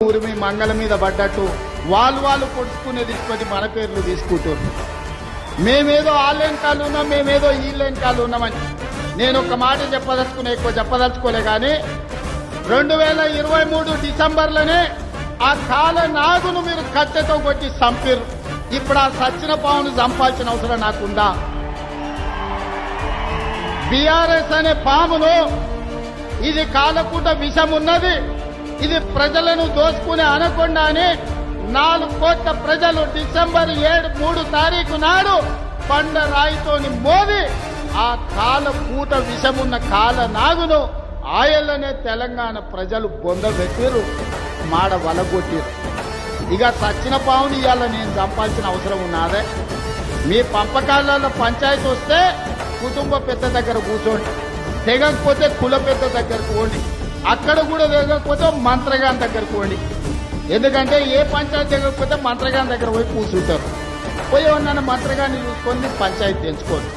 ఉరిమి మంగళ మీద పడ్డట్టు వాళ్ళు పొడుచుకునేది ఇప్పటి మన పేర్లు తీసుకుంటారు. మేమేదో ఆళ్ళెనకాలు ఉన్నాం, మేమేదో వీళ్ళెనకాలు ఉన్నామని నేను ఒక మాట ఎక్కువ చెప్పదలుచుకోలే. కానీ 2023 డిసెంబర్లోనే ఆ కాల నాగును మీరు కట్టెతో కొట్టి చంపిరు. ఇప్పుడు ఆ సచ్చిన పావును చంపాల్సిన అవసరం నాకుందా? బీఆర్ఎస్ అనే పామును ఇది కాలకూట విషం ఉన్నది, ఇది ప్రజలను దోచుకునే అనకొండ అని 4 కోట్ల ప్రజలు డిసెంబర్ 3 తారీఖు నాడు బండరాయితోని మోది ఆ కాలకూట విషమున్న కాల నాగును ఆయల్లనే తెలంగాణ ప్రజలు బొందబెట్టిరు, మాడ వలగొట్టిరు. ఇక సచ్చిన పావుని ఇవాళ నేను చంపాల్సిన అవసరం ఉన్నదే? మీ పంపకాలలో పంచాయతీ వస్తే కుటుంబ పెద్ద దగ్గర కూర్చోండి, తెగకపోతే కుల పెద్ద దగ్గరకు పోండి, అక్కడ కూడా తెగకపోతే మంత్రగాన్ దగ్గరకు పోండి. ఎందుకంటే ఏ పంచాయతీ తెగకపోతే మంత్రగాన్ దగ్గర పోయి కూర్చుంటారు. పోయి ఉన్న మంత్రగాన్ని చూసుకొని పంచాయతీ తెంచుకోండి.